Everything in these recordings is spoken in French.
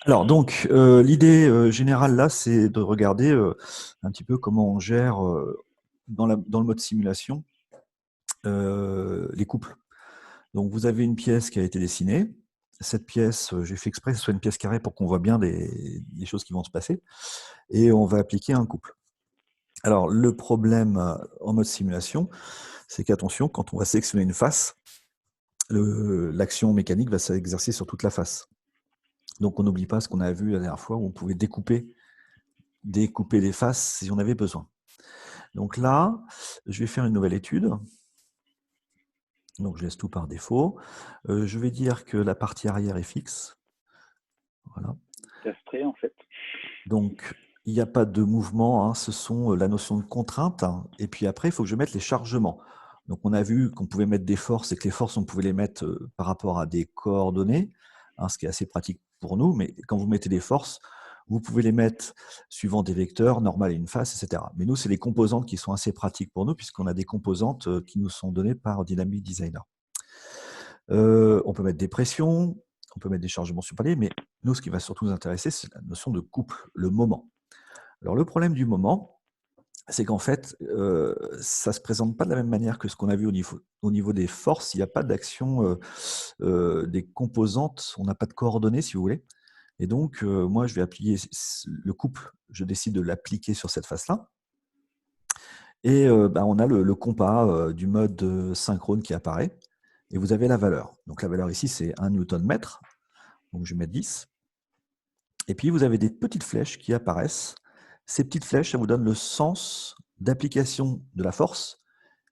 Alors, donc, l'idée générale là, c'est de regarder un petit peu comment on gère dans le mode simulation les couples. Donc, vous avez une pièce qui a été dessinée. Cette pièce, j'ai fait exprès que ce soit une pièce carrée pour qu'on voit bien les choses qui vont se passer. Et on va appliquer un couple. Alors, le problème en mode simulation, c'est qu'attention, quand on va sélectionner une face, l'action mécanique va s'exercer sur toute la face. Donc, on n'oublie pas ce qu'on a vu la dernière fois où on pouvait découper les faces si on avait besoin. Donc là, je vais faire une nouvelle étude. Donc je laisse tout par défaut. Je vais dire que la partie arrière est fixe. Voilà. Castré, en fait. Donc il n'y a pas de mouvement, hein, ce sont la notion de contrainte. Hein, et puis après, il faut que je mette les chargements. Donc on a vu qu'on pouvait mettre des forces et que les forces, on pouvait les mettre par rapport à des coordonnées, hein, ce qui est assez pratique pour nous. Mais quand vous mettez des forces, vous pouvez les mettre suivant des vecteurs, normal et une face, etc. Mais nous, c'est les composantes qui sont assez pratiques pour nous, puisqu'on a des composantes qui nous sont données par Dynamic Designer. On peut mettre des pressions, on peut mettre des chargements supérieurs, mais nous, ce qui va surtout nous intéresser, c'est la notion de couple, le moment. Alors, le problème du moment, c'est qu'en fait, ça ne se présente pas de la même manière que ce qu'on a vu au niveau des forces. Il n'y a pas d'action des composantes, on n'a pas de coordonnées, si vous voulez. Et donc, moi, je vais appliquer le couple, je décide de l'appliquer sur cette face-là. Et on a le compas du mode synchrone qui apparaît. Et vous avez la valeur. Donc, la valeur ici, c'est 1 Newton-mètre. Donc, je vais mettre 10. Et puis, vous avez des petites flèches qui apparaissent. Ces petites flèches, ça vous donne le sens d'application de la force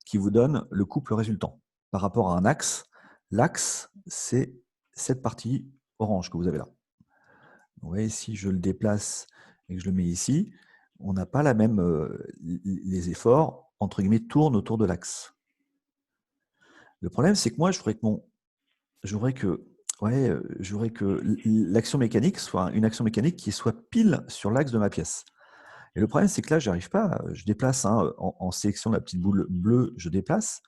qui vous donne le couple résultant par rapport à un axe. L'axe, c'est cette partie orange que vous avez là. Vous voyez, si je le déplace et que je le mets ici, on n'a pas la même. Les efforts, entre guillemets, tournent autour de l'axe. Le problème, c'est que moi, je voudrais que, l'action mécanique soit une action mécanique qui soit pile sur l'axe de ma pièce. Et le problème, c'est que là, j'arrive pas. Je déplace en sélection la petite boule bleue, je déplace,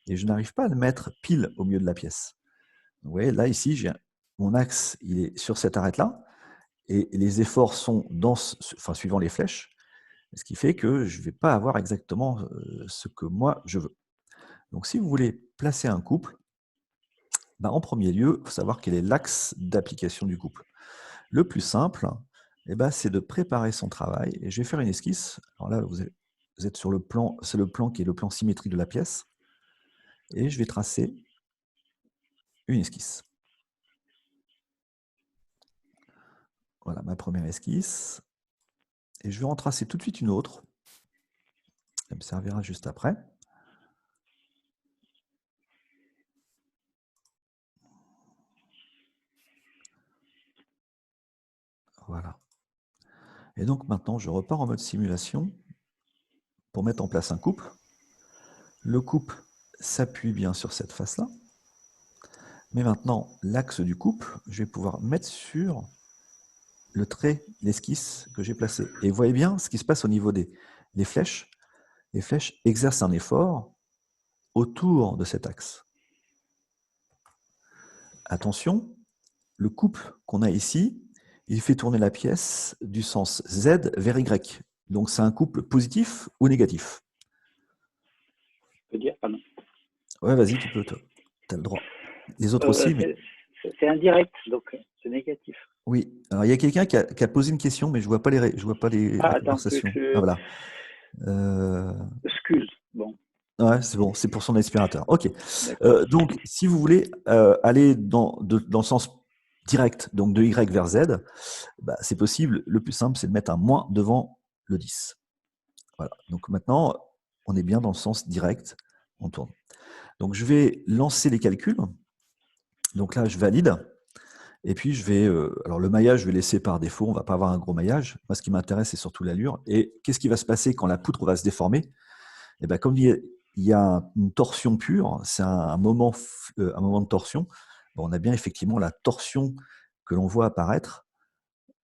et je n'arrive pas à le mettre pile au milieu de la pièce. Vous voyez, là, ici, mon axe, il est sur cette arête-là, et les efforts sont suivant les flèches, ce qui fait que je ne vais pas avoir exactement ce que moi je veux. Donc, si vous voulez placer un couple, en premier lieu, il faut savoir quel est l'axe d'application du couple. Le plus simple, c'est de préparer son travail. Et je vais faire une esquisse. Alors là, vous êtes sur le plan, c'est le plan qui est le plan symétrique de la pièce. Et je vais tracer une esquisse. Voilà ma première esquisse. Et je vais en tracer tout de suite une autre. Elle me servira juste après. Voilà. Et donc maintenant, je repars en mode simulation pour mettre en place un couple. Le couple s'appuie bien sur cette face-là. Mais maintenant, l'axe du couple, je vais pouvoir mettre sur le trait, l'esquisse que j'ai placé. Et vous voyez bien ce qui se passe au niveau des flèches. Les flèches exercent un effort autour de cet axe. Attention, le couple qu'on a ici, il fait tourner la pièce du sens Z vers Y. Donc c'est un couple positif ou négatif? Je peux dire, pardon. Ouais, vas-y, tu as le droit. Les autres aussi, mais C'est indirect, donc c'est négatif. oui. Alors il y a quelqu'un qui a posé une question, mais je vois pas la Ah, attends, conversation. Ah voilà. Euh, excuse. Bon, Ouais, c'est bon, c'est pour son aspirateur. Ok. d'accord. Donc, si vous voulez aller dans le sens direct, donc de Y vers Z, c'est possible. Le plus simple, c'est de mettre un moins devant le 10. Voilà. Donc maintenant, on est bien dans le sens direct. On tourne. Donc, je vais lancer les calculs. Donc là, je valide. Et puis, je vais. Alors, le maillage, je vais laisser par défaut. On ne va pas avoir un gros maillage. Moi, ce qui m'intéresse, c'est surtout l'allure. Et qu'est-ce qui va se passer quand la poutre va se déformer? Et comme il y a une torsion pure, c'est un moment de torsion, on a bien effectivement la torsion que l'on voit apparaître.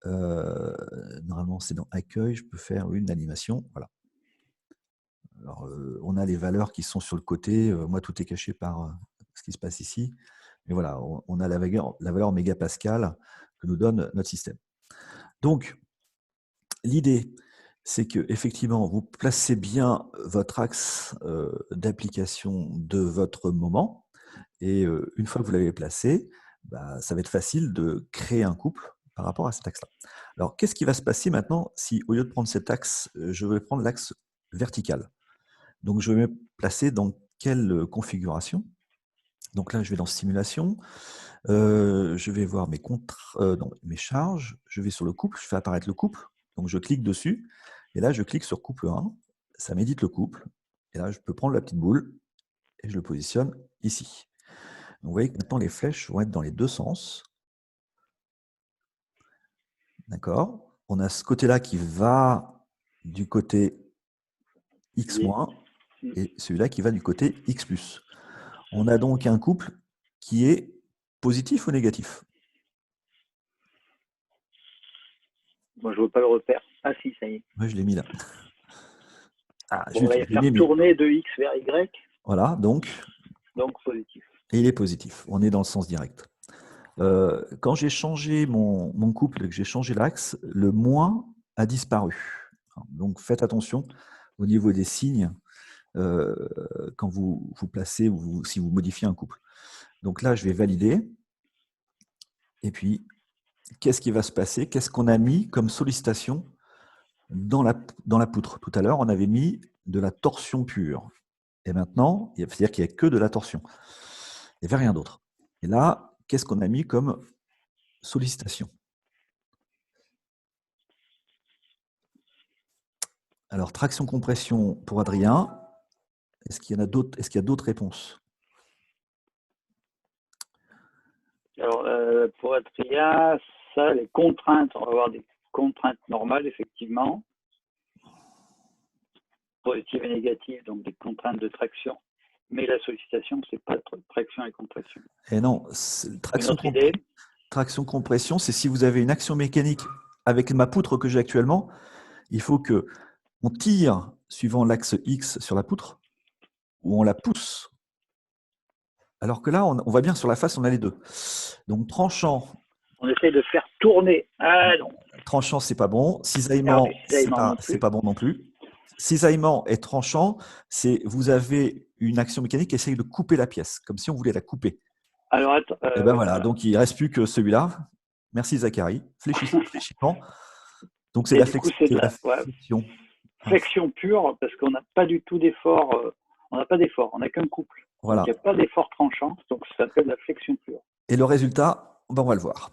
Normalement, c'est dans accueil, je peux faire une animation. Voilà. Alors, on a les valeurs qui sont sur le côté. Moi, tout est caché par ce qui se passe ici. Mais voilà, on a la valeur mégapascal que nous donne notre système. Donc, l'idée, c'est que effectivement, vous placez bien votre axe d'application de votre moment. Et une fois que vous l'avez placé, ça va être facile de créer un couple par rapport à cet axe-là. Alors, qu'est-ce qui va se passer maintenant si, au lieu de prendre cet axe, je vais prendre l'axe vertical? Donc, je vais me placer dans quelle configuration? Donc là, je vais dans Simulation. Je vais voir mes charges. Je vais sur le couple. Je fais apparaître le couple. Donc, je clique dessus. Et là, je clique sur couple 1. Ça m'édite le couple. Et là, je peux prendre la petite boule et je le positionne ici. Donc, vous voyez que maintenant, les flèches vont être dans les deux sens. D'accord? On a ce côté-là qui va du côté X- et celui-là qui va du côté X+. On a donc un couple qui est positif ou négatif? Moi, je ne vois pas le repère. Ah si, ça y est. Moi, je l'ai mis là. Ah, Bon, là, il va je l'ai faire mis. tourner de X vers Y, Voilà, donc positif. et il est positif. On est dans le sens direct. Quand j'ai changé mon couple et que j'ai changé l'axe, le moins a disparu. Donc faites attention au niveau des signes quand vous placez ou si vous modifiez un couple. Donc là, je vais valider. Et puis, qu'est-ce qui va se passer? Qu'est-ce qu'on a mis comme sollicitation dans la poutre? Tout à l'heure, on avait mis de la torsion pure. Et maintenant, c'est-à-dire qu'il n'y a que de la torsion. Il n'y avait rien d'autre. Et là, qu'est-ce qu'on a mis comme sollicitation? Alors, traction-compression pour Adrien. Est-ce qu'il y a d'autres réponses? Alors, pour Adrien, ça, les contraintes, on va avoir des contraintes normales, effectivement, positives et négatives, donc des contraintes de traction. Mais la sollicitation, c'est pas traction et compression. Et non, Une autre idée? traction-compression, c'est si vous avez une action mécanique avec ma poutre que j'ai actuellement, il faut que on tire suivant l'axe X sur la poutre ou on la pousse. Alors que là, on voit bien sur la face, on a les deux. Donc tranchant, On essaie de faire tourner. Ah non. tranchant, c'est pas bon. Alors, Cisaillement, cisaillement non c'est plus. pas bon non plus. Cisaillement et tranchant, c'est vous avez une action mécanique qui essaye de couper la pièce, comme si on voulait la couper. Alors, attends, Et ben voilà, donc il ne reste plus que celui-là. Merci Zachary. Fléchissement. Donc c'est et la, du coup, c'est de la flexion. flexion pure parce qu'on n'a pas du tout d'effort. On n'a pas d'effort, on n'a qu'un couple. Voilà. Donc, il n'y a pas d'effort tranchant, donc ça s'appelle la flexion pure. Et le résultat, on va le voir.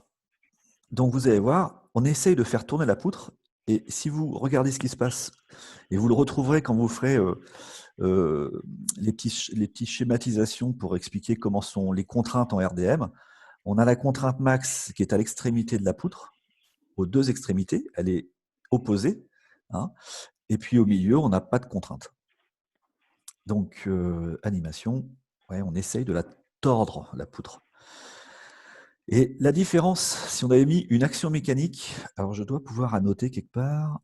Donc vous allez voir, on essaye de faire tourner la poutre. Et si vous regardez ce qui se passe, et vous le retrouverez quand vous ferez les petites schématisations pour expliquer comment sont les contraintes en RDM, on a la contrainte max qui est à l'extrémité de la poutre, aux deux extrémités, elle est opposée, hein, et puis au milieu, on n'a pas de contrainte. Donc, animation, ouais, on essaye de la tordre, la poutre. Et la différence, si on avait mis une action mécanique, alors je dois pouvoir annoter quelque part,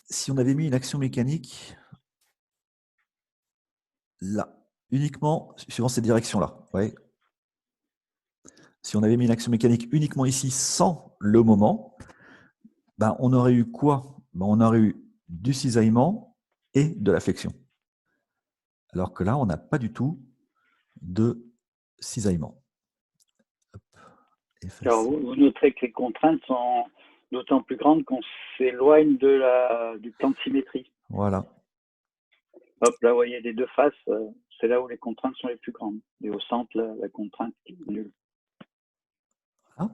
si on avait mis une action mécanique là, uniquement suivant cette direction-là, ouais. Si on avait mis une action mécanique uniquement ici sans le moment, on aurait eu quoi? On aurait eu du cisaillement et de la flexion. Alors que là, on n'a pas du tout de cisaillement. Alors, vous noterez que les contraintes sont d'autant plus grandes qu'on s'éloigne du plan de symétrie. Voilà. Hop, là, vous voyez les deux faces, c'est là où les contraintes sont les plus grandes. Et au centre, la contrainte est nulle. Voilà.